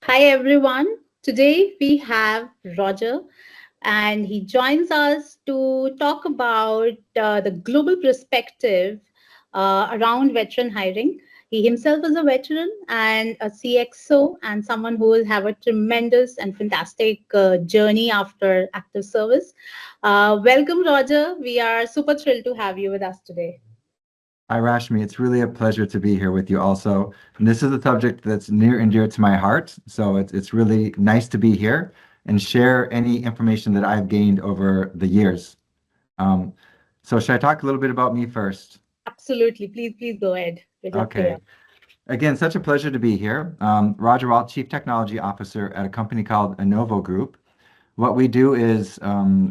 Hi everyone. Today we have Roger and he joins us to talk about the global perspective around veteran hiring. He himself is a veteran and a CXO and someone who will have a tremendous and fantastic journey after active service. Welcome, Roger. We are super thrilled to have you with us today. Hi, Rashmi. It's really a pleasure to be here with you also. And this is a subject that's near and dear to my heart. So it's really nice to be here and share any information that I've gained over the years. Um, so should I talk a little bit about me first? Absolutely. Please go ahead. We'd love to hear. Okay. Again, such a pleasure to be here. Roger Walt, Chief Technology Officer at a company called Innovo Group. What we do is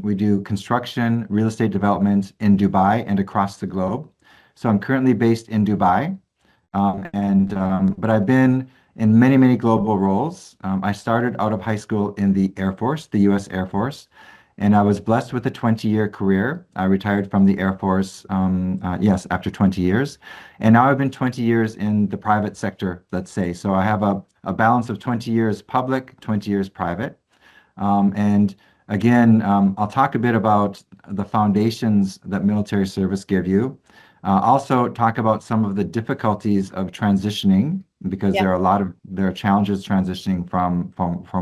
we do construction, real estate development in Dubai and across the globe. So I'm currently based in Dubai. But I've been in many global roles. I started out of high school in the Air Force, the U.S. Air Force, and I was blessed with a 20-year career. I retired from the Air Force, yes, after 20 years, and now I've been 20 years in the private sector, let's say. So I have a balance of 20 years public, 20 years private. And again, I'll talk a bit about the foundations that military service give you. Also talk about some of the difficulties of transitioning because Yeah. there are challenges transitioning from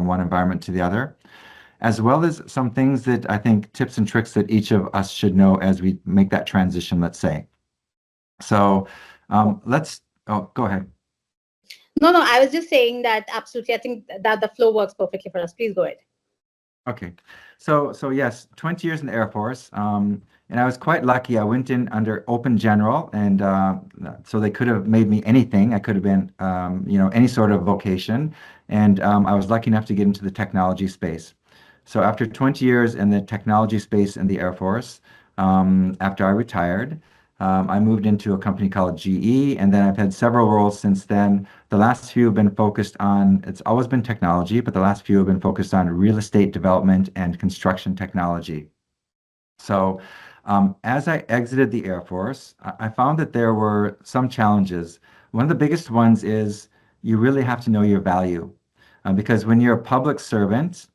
one environment to the other, as well as some things that I think tips and tricks that each of us should know as we make that transition, let's say. So go ahead. No, I was just saying that absolutely. I think that the flow works perfectly for us. Please go ahead. Okay. So yes, 20 years in the Air Force. And I was quite lucky. I went in under open general, and so they could have made me anything. I could have been, any sort of vocation. And I was lucky enough to get into the technology space. So after 20 years in the technology space in the Air Force, after I retired, I moved into a company called GE, and then I've had several roles since then. The last few have been focused on, it's always been technology, but the last few have been focused on real estate development and construction technology. So, as I exited the Air Force, I found that there were some challenges. One of the biggest ones is you really have to know your value. Because when you're a public servant,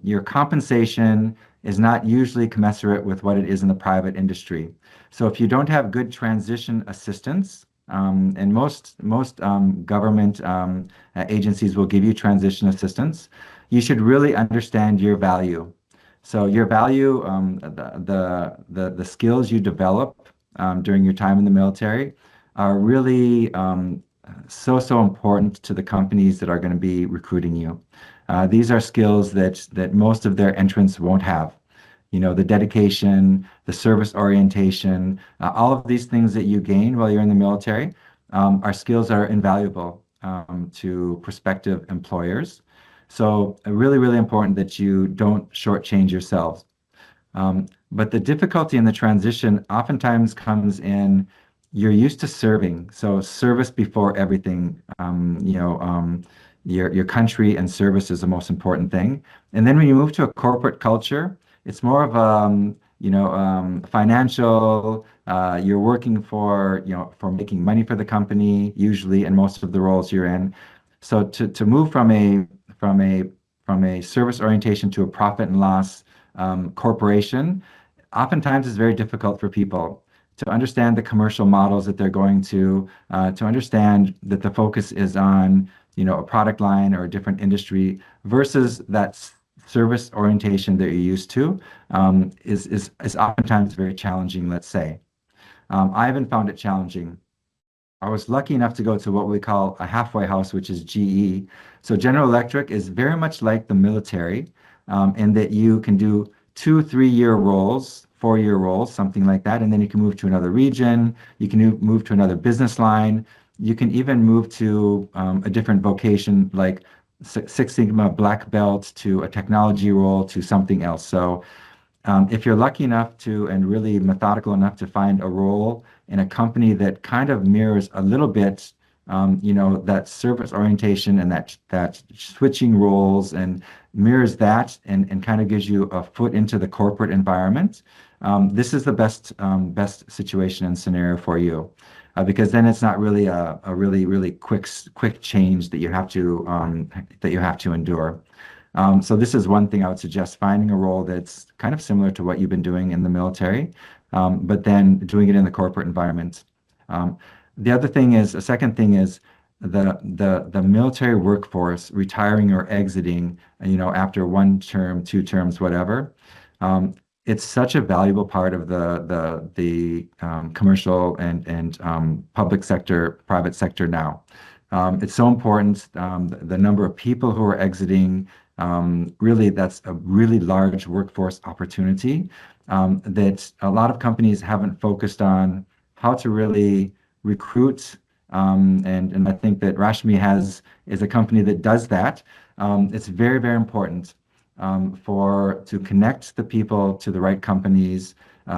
your compensation is not usually commensurate with what it is in the private industry. So if you don't have good transition assistance, and most government agencies will give you transition assistance, you should really understand your value. So your value, the skills you develop during your time in the military are really so important to the companies that are going to be recruiting you. These are skills that most of their entrants won't have. You know, the dedication, the service orientation, all of these things that you gain while you're in the military are skills that are invaluable to prospective employers. So really important that you don't shortchange yourselves. But the difficulty in the transition oftentimes comes in you're used to serving, so service before everything. Your country and service is the most important thing. And then when you move to a corporate culture, it's more of financial. You're working for making money for the company usually, in most of the roles you're in. So to move from a from a service orientation to a profit and loss corporation, oftentimes is very difficult for people to understand the commercial models that they're going to understand that the focus is on, a product line or a different industry versus that service orientation that you're used to, is oftentimes very challenging, let's say. I haven't found it challenging. I was lucky enough to go to what we call a halfway house, which is GE. So General Electric is very much like the military, in that you can do 2, 3 year roles, 4 year roles, something like that, and then you can move to another region. You can move to another business line. You can even move to a different vocation, like Six Sigma black belt to a technology role to something else. So if you're lucky enough to and really methodical enough to find a role in a company that kind of mirrors a little bit, that service orientation and that switching roles and mirrors that and kind of gives you a foot into the corporate environment, this is the best situation and scenario for you, because then it's not really a really quick change that you have to endure. So this is one thing I would suggest: finding a role that's kind of similar to what you've been doing in the military, but then doing it in the corporate environment. Um, the other thing is, a second thing is the military workforce retiring or exiting, after one term, two terms, whatever. Um, it's such a valuable part of the commercial and public sector, private sector now. It's so important. The number of people who are exiting, really, that's a really large workforce opportunity, that a lot of companies haven't focused on how to really recruit. And I think that Rashmi is a company that does that. It's very important, for to connect the people to the right companies.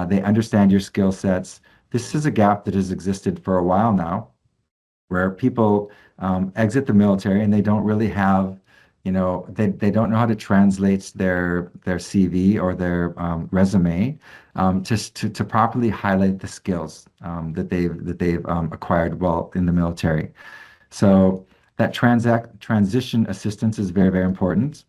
They understand your skill sets. This is a gap that has existed for a while now, where people exit the military and they don't really have, they don't know how to translate their CV or their resume, to properly highlight the skills, that they've acquired while in the military. So that transition assistance is very important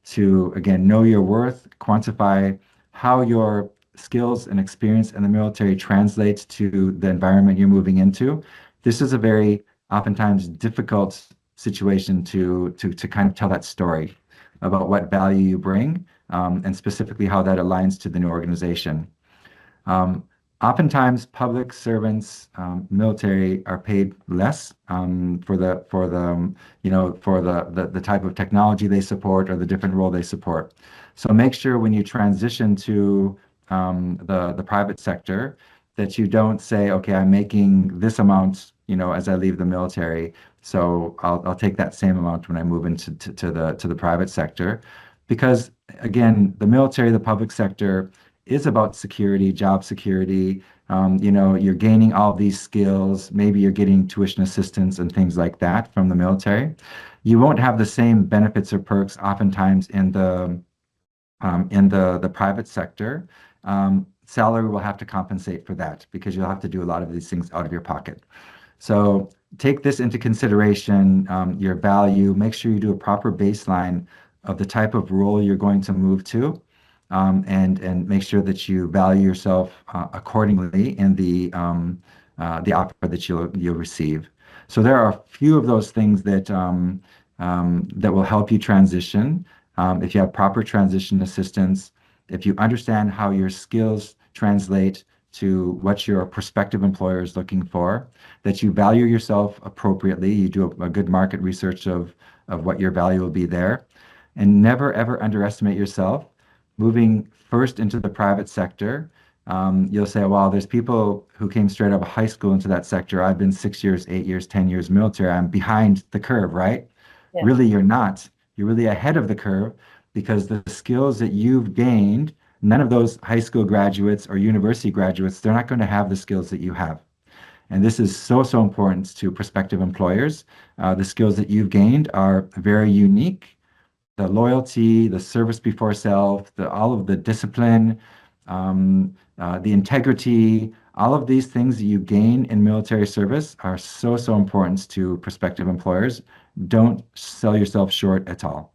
to, again, know your worth, quantify how your skills and experience in the military translates to the environment you're moving into. This is a very oftentimes difficult situation to kind of tell that story about what value you bring, and specifically how that aligns to the new organization. Um, Oftentimes, public servants, military, are paid less, for the type of technology they support or the different role they support. So make sure when you transition to the private sector, that you don't say, okay, I'm making this amount, as I leave the military, so I'll take that same amount when I move into to the private sector, because again, the military, the public sector, is about security, job security. You're gaining all these skills. Maybe you're getting tuition assistance and things like that from the military. You won't have the same benefits or perks oftentimes in the private sector. Salary will have to compensate for that, because you'll have to do a lot of these things out of your pocket. So take this into consideration, your value. Make sure you do a proper baseline of the type of role you're going to move to, and make sure that you value yourself accordingly in the offer that you'll receive. So there are a few of those things that will help you transition. If you have proper transition assistance, if you understand how your skills translate to what your prospective employer is looking for, that you value yourself appropriately, you do a good market research of what your value will be there, and never ever underestimate yourself. Moving first into the private sector, you'll say, well, there's people who came straight out of high school into that sector. I've been 6 years, 8 years, 10 years military. I'm behind the curve, right? Yeah. Really, you're not. You're really ahead of the curve, because the skills that you've gained, none of those high school graduates or university graduates, they're not going to have the skills that you have. And this is so important to prospective employers. The skills that you've gained are very unique. The loyalty, the service before self, all of the discipline, the integrity, all of these things that you gain in military service are so important to prospective employers. Don't sell yourself short at all.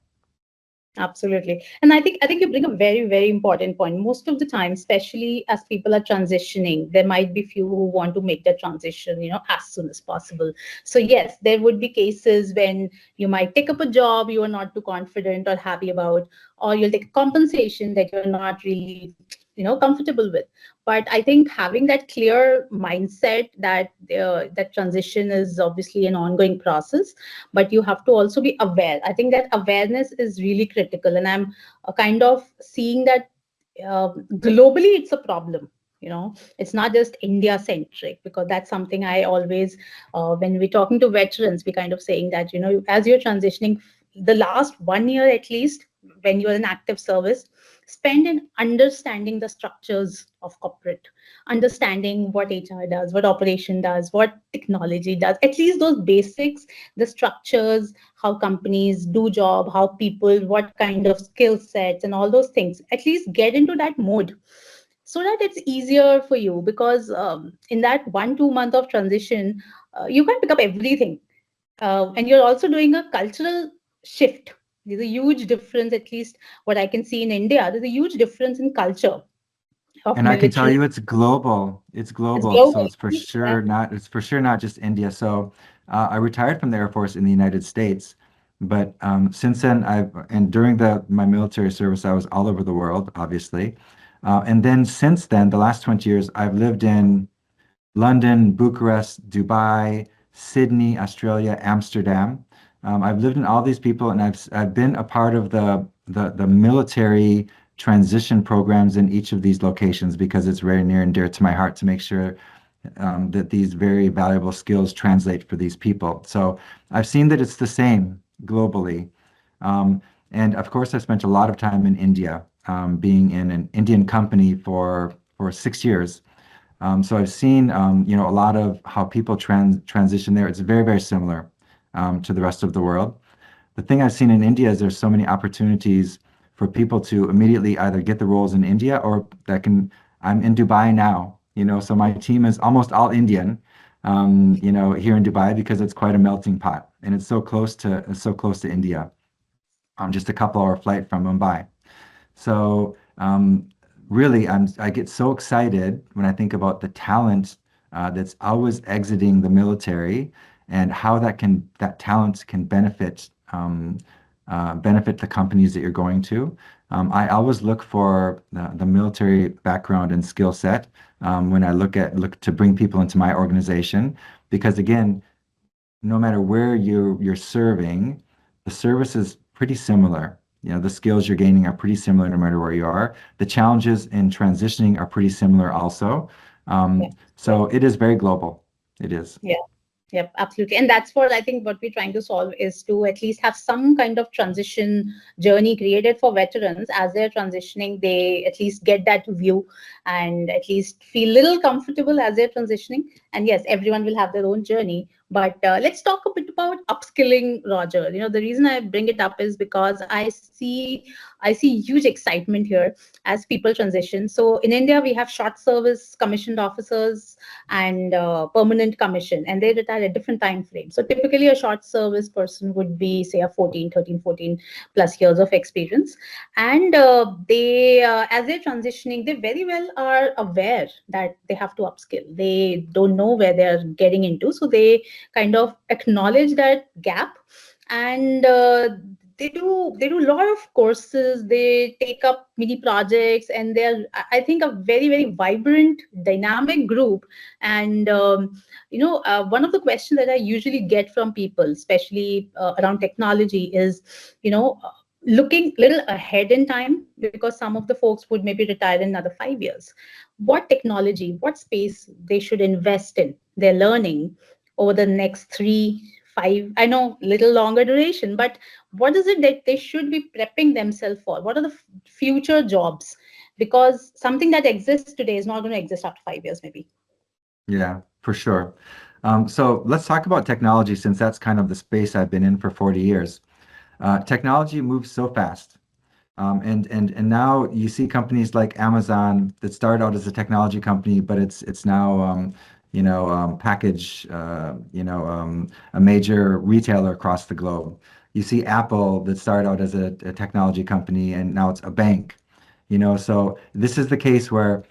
Absolutely. And I think you bring a very, very important point. Most of the time, especially as people are transitioning, there might be few who want to make the transition, as soon as possible. So yes, there would be cases when you might take up a job you are not too confident or happy about, or you'll take compensation that you're not really, comfortable with. But I think having that clear mindset that that transition is obviously an ongoing process, but you have to also be aware. I think that awareness is really critical, and I'm kind of seeing that globally it's a problem. It's not just India centric, because that's something I always, when we're talking to veterans, we kind of saying that, as you're transitioning, the last 1 year at least, when you're in active service, spend in understanding the structures of corporate, understanding what HR does, what operation does, what technology does, at least those basics, the structures, how companies do job, how people, what kind of skill sets and all those things. At least get into that mode, so that it's easier for you, because in that 1 2 month of transition, you can't pick up everything, and you're also doing a cultural shift. There's a huge difference, at least what I can see in India. There's a huge difference in culture of And I can tell military. you it's global. It's It's global. global. So Yeah. it's for sure not just India. So I retired from the Air Force in the United States, but since then and during the my military service, I was all over the world, obviously. And then since then, the last 20 years, I've lived in London, Bucharest, Dubai, Sydney, Australia, Amsterdam. I've lived in all these people, and I've been a part of the military transition programs in each of these locations because it's very near and dear to my heart to make sure that these very valuable skills translate for these people. So I've seen that it's the same globally. Um, and of course, I spent a lot of time in India, being in an Indian company for 6 years. So I've seen, a lot of how people transition there. It's very, very similar to the rest of the world. The thing I've seen in India is there's so many opportunities for people to immediately either get the roles in India or I'm in Dubai now, so my team is almost all Indian, here in Dubai because it's quite a melting pot and it's so close to India. Just a couple hour flight from Mumbai. So really, I get so excited when I think about the talent that's always exiting the military and how that talent can benefit the companies that you're going to. I always look for the military background and skill set when I look to bring people into my organization because again, no matter where you're serving, the service is pretty similar. The skills you're gaining are pretty similar no matter where you are. The challenges in transitioning are pretty similar also. Yeah. So it is very global. It is. Yeah. Yep, absolutely. And that's what I think what we're trying to solve is to at least have some kind of transition journey created for veterans. As they're transitioning, they at least get that view and at least feel little comfortable as they're transitioning. And yes, everyone will have their own journey. But let's talk a bit about upskilling, Roger. The reason I bring it up is because I see huge excitement here as people transition. So in India, we have short service commissioned officers and permanent commission, and they retire at different time frames. So typically a short service person would be say a 14 plus years of experience, and they as they're transitioning, they very well are aware that they have to upskill. They don't know where they're getting into, so they kind of acknowledge that gap, and they do a lot of courses. They take up mini projects, and they're, I think, a very very vibrant, dynamic group. And one of the questions that I usually get from people, especially around technology, is looking a little ahead in time, because some of the folks would maybe retire in another 5 years. What technology, what space they should invest in their learning over the next 3 5, I know little longer duration, but what is it that they should be prepping themselves for? What are the future jobs? Because something that exists today is not going to exist after 5 years maybe. Yeah, for sure. So let's talk about technology since that's kind of the space I've been in for 40 years. Technology moves so fast. And now you see companies like Amazon that started out as a technology company, but it's now a major retailer across the globe. You see Apple that started out as a technology company and now it's a bank. So this is the case where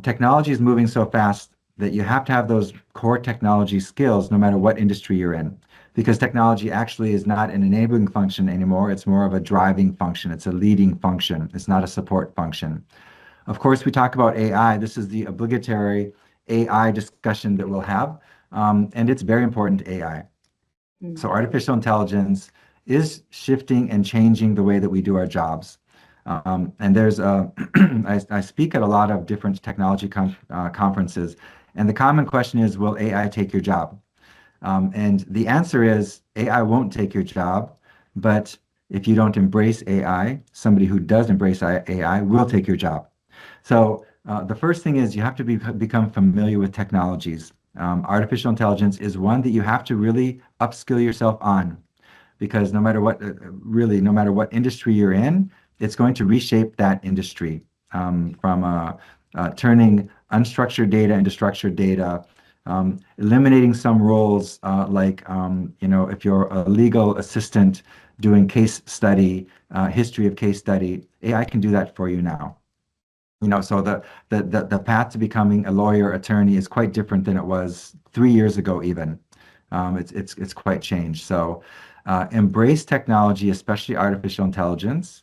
technology is moving so fast that you have to have those core technology skills no matter what industry you're in because technology actually is not an enabling function anymore. It's more of a driving function. It's a leading function. It's not a support function. Of course, we talk about AI. This is the obligatory AI discussion that we'll have. And it's very important, AI. So Mm. artificial intelligence is shifting and changing the way that we do our jobs. And I speak at a lot of different technology conferences, and the common question is, will AI take your job? And the answer is AI won't take your job, but if you don't embrace AI, somebody who does embrace AI will take your job. So the first thing is you have to become familiar with technologies. Artificial intelligence is one that you have to really upskill yourself on because no matter what, really, no matter what industry you're in, it's going to reshape that industry from turning unstructured data into structured data, eliminating some roles like, if you're a legal assistant doing case study, history of case study, AI can do that for you now. So the path to becoming a lawyer, attorney is quite different than it was 3 years ago, even. It's quite changed. So embrace technology, especially artificial intelligence.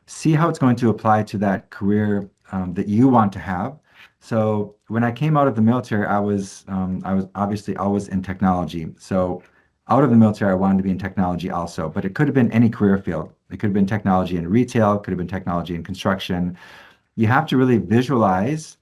See how it's going to apply to that career that you want to have. So when I came out of the military, I was obviously always in technology. So out of the military, I wanted to be in technology also, but it could have been any career field. It could have been technology in retail, it could have been technology in construction. You have to really visualize,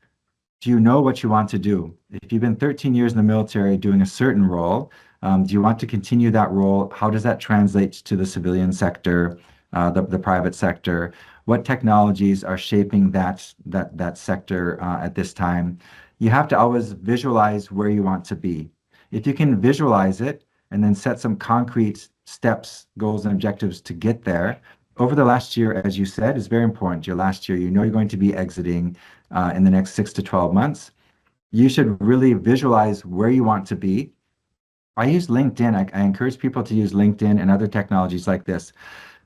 do you know what you want to do? If you've been 13 years in the military doing a certain role, do you want to continue that role? How does that translate to the civilian sector, the private sector? What technologies are shaping that sector at this time? You have to always visualize where you want to be. If you can visualize it and then set some concrete steps, goals, and objectives to get there, over the last year, as you said, is very important. Your last year, you know you're going to be exiting in the next 6 to 12 months. You should really visualize where you want to be. I use LinkedIn. I encourage people to use LinkedIn and other technologies like this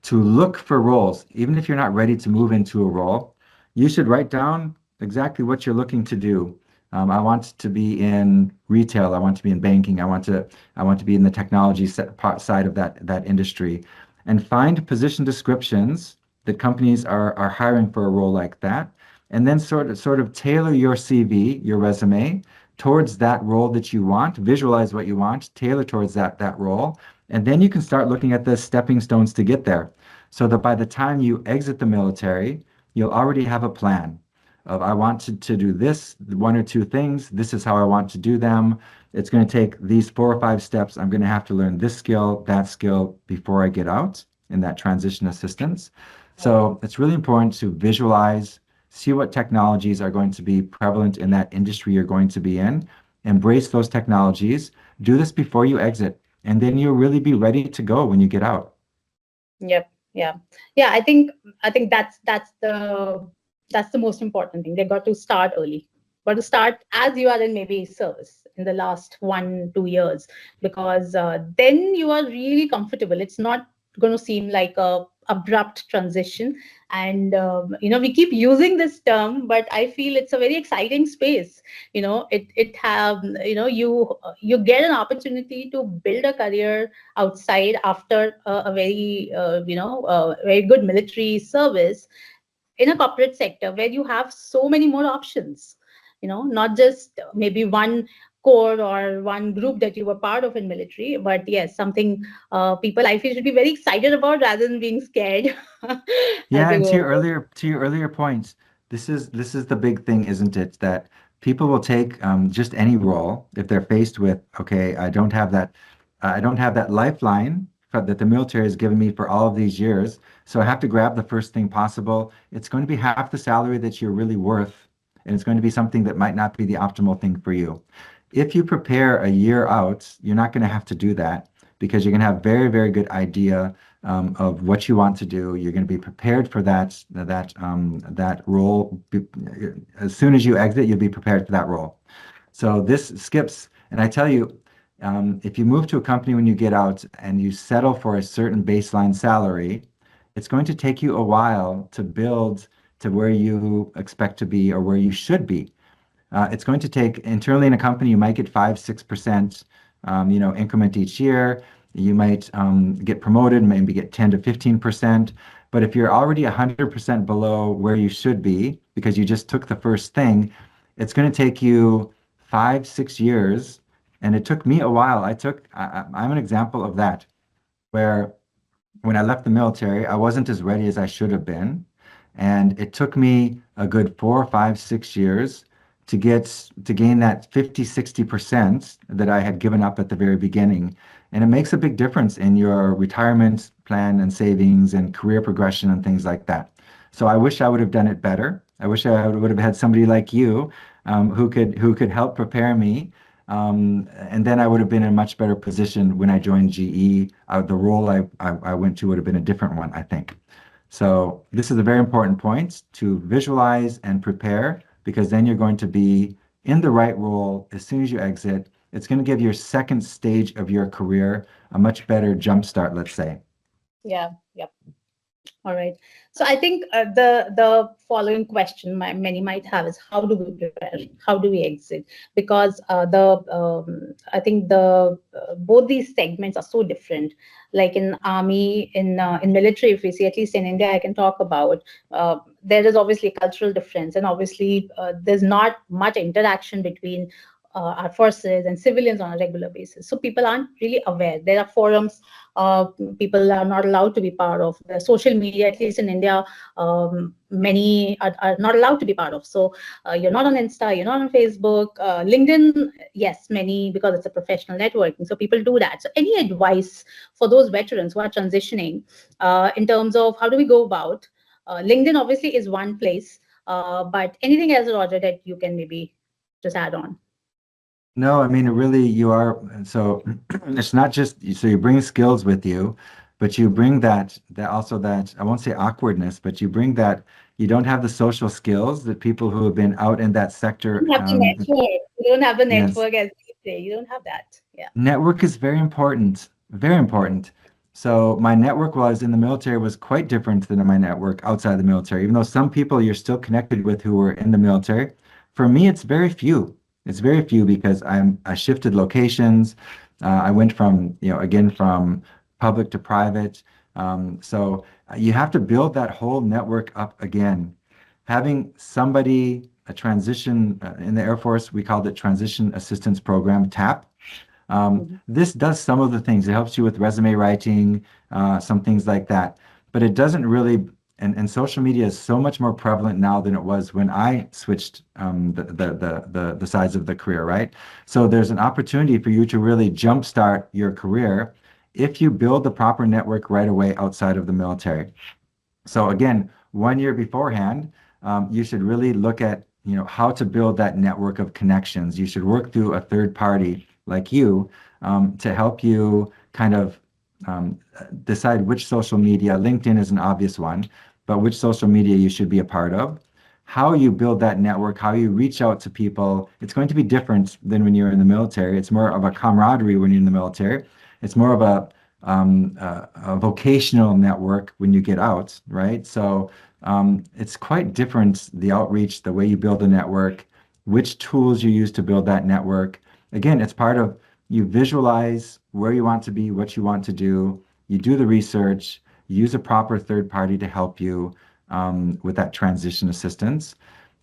to look for roles. Even if you're not ready to move into a role, you should write down exactly what you're looking to do. I want to be in retail. I want to be in banking. I want to be in the technology side of that industry, and find position descriptions that companies are hiring for a role like that, and then sort of tailor your CV, your resume, towards that role that you want. Visualize what you want, tailor towards that role, and then you can start looking at the stepping stones to get there, so that by the time you exit the military, you'll already have a plan of, I want to do this, one or two things. This is how I want to do them. It's going to take these 4 or 5 steps. I'm going to have to learn this skill, that skill before I get out in that transition assistance. So it's really important to visualize, see what technologies are going to be prevalent in that industry you're going to be in, embrace those technologies, do this before you exit, and then you'll really be ready to go when you get out. Yep. Yeah. Yeah. I think that's the most important thing. They got to start early. Got to start as you are in maybe service in the last 1 2 years, because then you are really comfortable. It's not going to seem like a abrupt transition. And we keep using this term, but I feel it's a very exciting space. It have you get an opportunity to build a career outside after a very good military service in a corporate sector where you have so many more options. Not just maybe one core or one group that you were part of in military, but yes, something people I feel should be very excited about rather than being scared as Yeah, they and go. to your earlier points, this is the big thing, isn't it? That people will take just any role if they're faced with, okay, I don't have that lifeline that the military has given me for all of these years, so I have to grab the first thing possible. It's going to be half the salary that you're really worth, and it's going to be something that might not be the optimal thing for you. If you prepare a year out, you're not going to have to do that because you're going to have very, very good idea of what you want to do. You're going to be prepared for that role. As soon as you exit, you'll be prepared for that role. So this skips, and I tell you, if you move to a company when you get out and you settle for a certain baseline salary, it's going to take you a while to build to where you expect to be or where you should be. It's going to take internally in a company, you might get 5, 6%, increment each year. You might get promoted, maybe get 10 to 15%. But if you're already 100% below where you should be because you just took the first thing, it's going to take you 5, 6 years. And it took me a while. I'm an example of that, where when I left the military, I wasn't as ready as I should have been. And it took me a good 4, 5, 6 years to gain that 50, 60% that I had given up at the very beginning. And it makes a big difference in your retirement plan and savings and career progression and things like that. So I wish I would have done it better. I wish I would have had somebody like you who could help prepare me, and then I would have been in a much better position when I joined GE. The role I went to would have been a different one, I think. So this is a very important point to visualize and prepare because then you're going to be in the right role as soon as you exit. It's going to give your second stage of your career a much better jump start, let's say. Yeah. Yeah. All right. So I think the following question many might have is, how do we prepare? How do we exit? Because the I think the both these segments are so different. Like in army, in military, if we see, at least in India, I can talk about. There is obviously cultural difference, and obviously there's not much interaction between our forces and civilians on a regular basis. So people aren't really aware. There are forums uh, people are not allowed to be part of. The social media, at least in India, many are not allowed to be part of. So you're not on Insta, you're not on Facebook. LinkedIn, yes, many, because it's a professional networking. So people do that. So any advice for those veterans who are transitioning in terms of how do we go about? LinkedIn obviously is one place, but anything else, Roger, that you can maybe just add on? No, I mean, really, you are. So it's not just, so you bring skills with you, but you bring that also that, I won't say awkwardness, but you bring that you don't have the social skills that people who have been out in that sector. You don't have the network. You don't have the Yes. network, as they say. You don't have that. Yeah. Network is very important, very important. So my network while I was in the military was quite different than my network outside the military. Even though some people you're still connected with who were in the military, for me it's very few. It's very few because I shifted locations. I went from, again, from public to private. So you have to build that whole network up again. Having somebody, a transition in the Air Force, we called it Transition Assistance Program, TAP. Mhm. This does some of the things. It helps you with resume writing, some things like that. But it doesn't really, and social media is so much more prevalent now than it was when I switched the sides of the career, right? So there's an opportunity for you to really jumpstart your career if you build the proper network right away outside of the military. So again, 1 year beforehand, you should really look at, how to build that network of connections. You should work through a third party like you to help you kind of decide which social media. LinkedIn is an obvious one, but which social media you should be a part of. How you build that network, how you reach out to people, it's going to be different than when you're in the military. It's more of a camaraderie when you're in the military. It's more of a vocational network when you get out, right? So it's quite different, the outreach, the way you build a network, which tools you use to build that network. Again, it's part of you visualize where you want to be, what you want to do, you do the research, use a proper third party to help you with that transition assistance.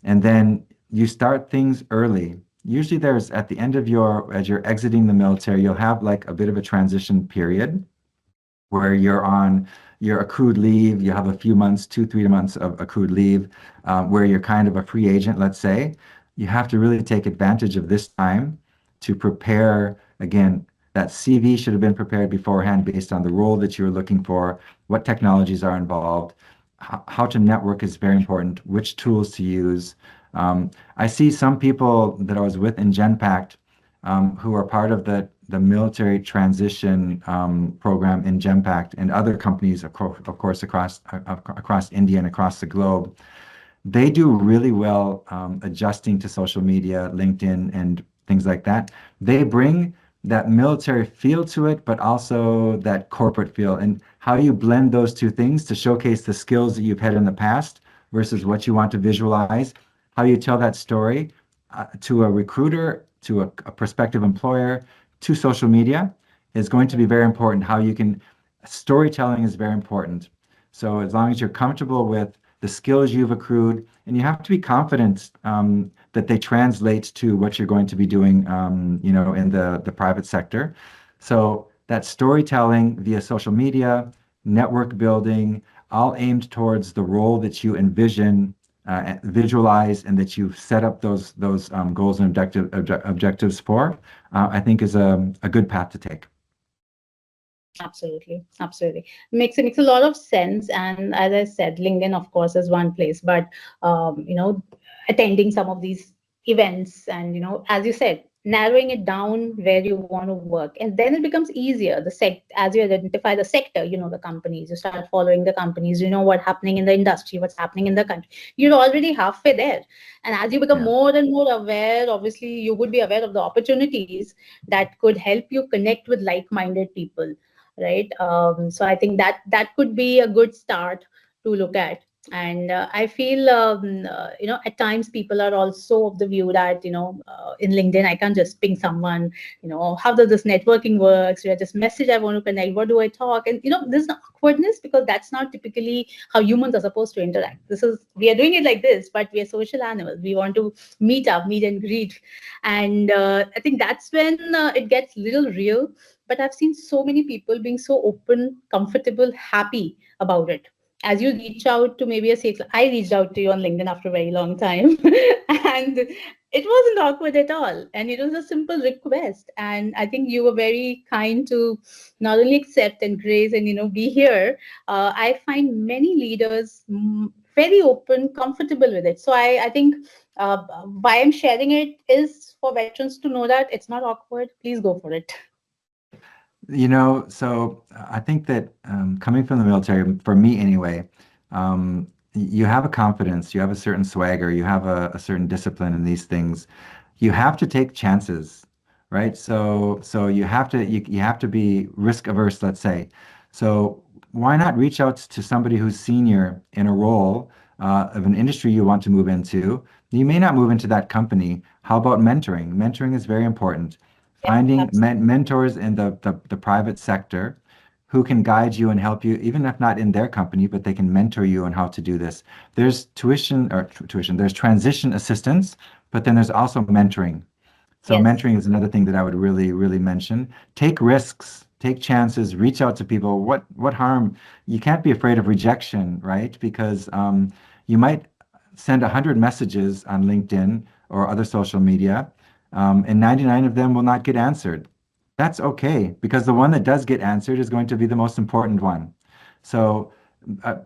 And then you start things early. Usually there's at the end of as you're exiting the military, you'll have like a bit of a transition period where you're on your accrued leave. You have a few months, 2, 3 months of accrued leave, where you're kind of a free agent, let's say. You have to really take advantage of this time to prepare. Again, that CV should have been prepared beforehand based on the role that you're looking for, what technologies are involved, how to network is very important, which tools to use. I see some people that I was with in GenPact who are part of the military transition program in GenPact and other companies, of course, across India and across the globe. They do really well adjusting to social media, LinkedIn, and things like that. They bring that military feel to it, but also that corporate feel, and how you blend those two things to showcase the skills that you've had in the past versus what you want to visualize, how you tell that story to a recruiter, to a prospective employer, to social media is going to be very important. How you can, storytelling is very important. So as long as you're comfortable with the skills you've accrued, and you have to be confident that they translate to what you're going to be doing, in the private sector. So that storytelling via social media, network building, all aimed towards the role that you envision, visualize, and that you've set up those goals and objectives for, I think is a good path to take. Absolutely, absolutely. Makes a lot of sense. And as I said, LinkedIn, of course, is one place, but attending some of these events, and as you said, narrowing it down where you want to work, and then it becomes easier. As you identify the sector, you know the companies, you start following the companies, you know what's happening in the industry, what's happening in the country. You're already halfway there, and as you become Yeah. more and more aware, obviously you would be aware of the opportunities that could help you connect with like-minded people, right? So I think that could be a good start to look at. And I feel at times people are also of the view that in LinkedIn I can't just ping someone. How does this networking works? Do I just message, I want to connect, what do I talk? And there's an awkwardness because that's not typically how humans are supposed to interact. We are doing it like this, but we are social animals. We want to meet and greet. And I think that's when it gets little real. But I've seen so many people being so open, comfortable, happy about it. As you reach out to maybe a sales, I reached out to you on LinkedIn after a very long time, and it wasn't awkward at all. And it was a simple request. And I think you were very kind to not only accept and grace and be here. I find many leaders very open, comfortable with it. So I think why I'm sharing it is for veterans to know that it's not awkward. Please go for it. So I think that coming from the military, for me anyway, you have a confidence, you have a certain swagger, you have a certain discipline in these things. You have to take chances, right? So you have to be risk averse, let's say. So why not reach out to somebody who's senior in a role of an industry you want to move into? You may not move into that company. How about mentoring? Mentoring is very important. Yeah, Finding absolutely. mentors in the private sector who can guide you and help you, even if not in their company, but they can mentor you on how to do this. There's tuition, there's transition assistance, but then there's also mentoring. So Yes. mentoring is another thing that I would really, really mention. Take risks, take chances, reach out to people. What harm? You can't be afraid of rejection, right? Because you might send 100 messages on LinkedIn or other social media, and 99 of them will not get answered. That's okay because the one that does get answered is going to be the most important one. So,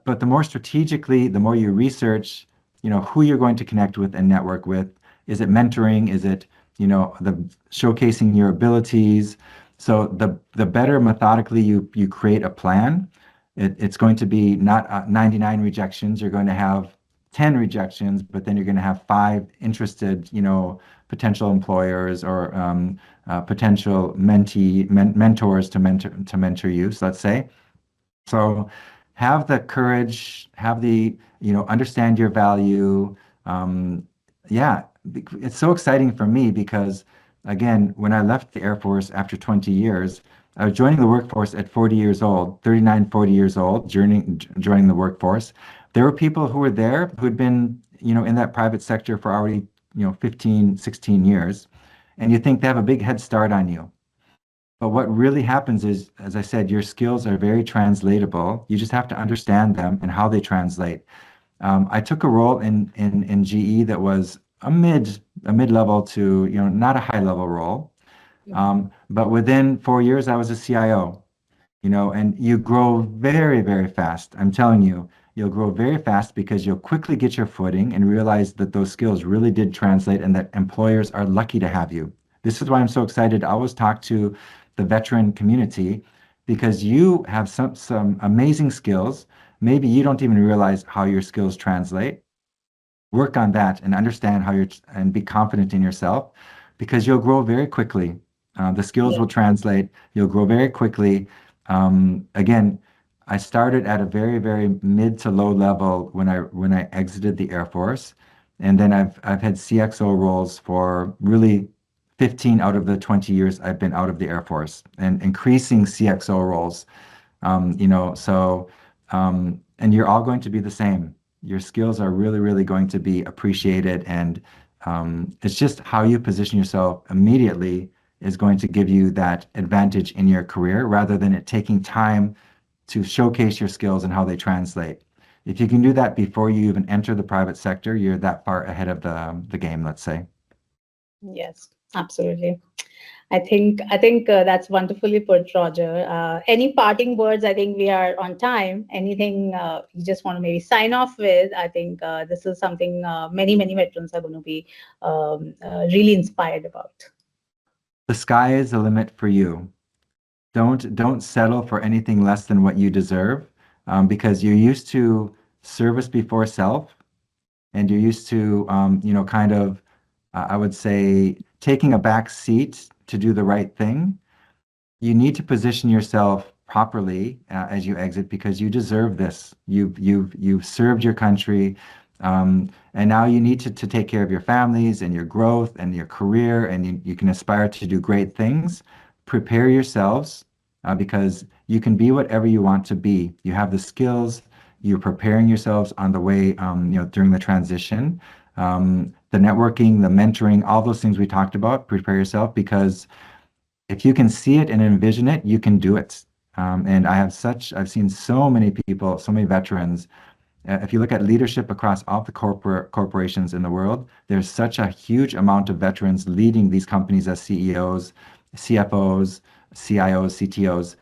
but the more strategically, the more you research, who you're going to connect with and network with. Is it mentoring? Is it the showcasing your abilities? So the better methodically you create a plan, it's going to be not 99 rejections. You're going to have 10 rejections, but then you're going to have five interested, potential employers or potential mentors to mentor you. So let's say. So have the courage, have the, understand your value. Um, yeah, it's so exciting for me because, again, when I left the Air Force after 20 years, I was joining the workforce at 40 years old, 39, 40 years old, joining the workforce. There were people who were there who'd been, in that private sector for already, 15, 16 years. And you think they have a big head start on you. But what really happens is, as I said, your skills are very translatable. You just have to understand them and how they translate. I took a role in GE that was a mid level to not a high level role. But within 4 years, I was a CIO. And you grow very, very fast. I'm telling you, you'll grow very fast because you'll quickly get your footing and realize that those skills really did translate and that employers are lucky to have you. This is why I'm so excited. I always talk to the veteran community because you have some amazing skills. Maybe you don't even realize how your skills translate. Work on that and understand how you're and be confident in yourself because you'll grow very quickly. The skills Yeah. will translate. You'll grow very quickly. Again, I started at a very, very mid to low level when I exited the Air Force, and then I've had CXO roles for really 15 out of the 20 years I've been out of the Air Force, and increasing CXO roles. And you're all going to be the same. Your skills are really, really going to be appreciated, and it's just how you position yourself immediately is going to give you that advantage in your career rather than it taking time to showcase your skills and how they translate. If you can do that before you even enter the private sector, you're that far ahead of the game, let's say. Yes, absolutely. I think that's wonderfully put, Roger. Any parting words? I think we are on time. Anything you just want to maybe sign off with? I think this is something many veterans are going to be really inspired about. The sky is the limit for you. Don't settle for anything less than what you deserve, because you're used to service before self, and you're used to kind of I would say taking a back seat to do the right thing. You need to position yourself properly as you exit, because you deserve this. You've served your country, and now you need to take care of your families and your growth and your career, and you can aspire to do great things. Prepare yourselves, because you can be whatever you want to be. You have the skills. You're preparing yourselves on the way, during the transition. The networking, the mentoring, all those things we talked about. Prepare yourself, because if you can see it and envision it, you can do it. And I've seen so many people, so many veterans. If you look at leadership across all the corporations in the world, there's such a huge amount of veterans leading these companies as CEOs, CFOs, CIOs, CTOs.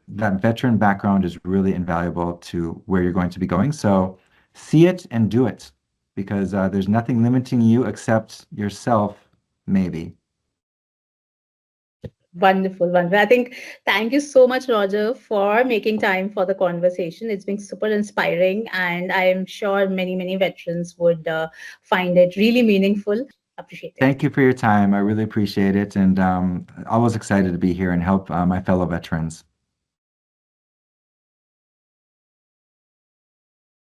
That veteran background is really invaluable to where you're going to be going. So see it and do it, because there's nothing limiting you except yourself, maybe. Wonderful, wonderful. I think thank you so much, Roger, for making time for the conversation. It's been super inspiring, and I am sure many, many veterans would find it really meaningful. Appreciate it. Thank you for your time. I really appreciate it, and always excited to be here and help my fellow veterans.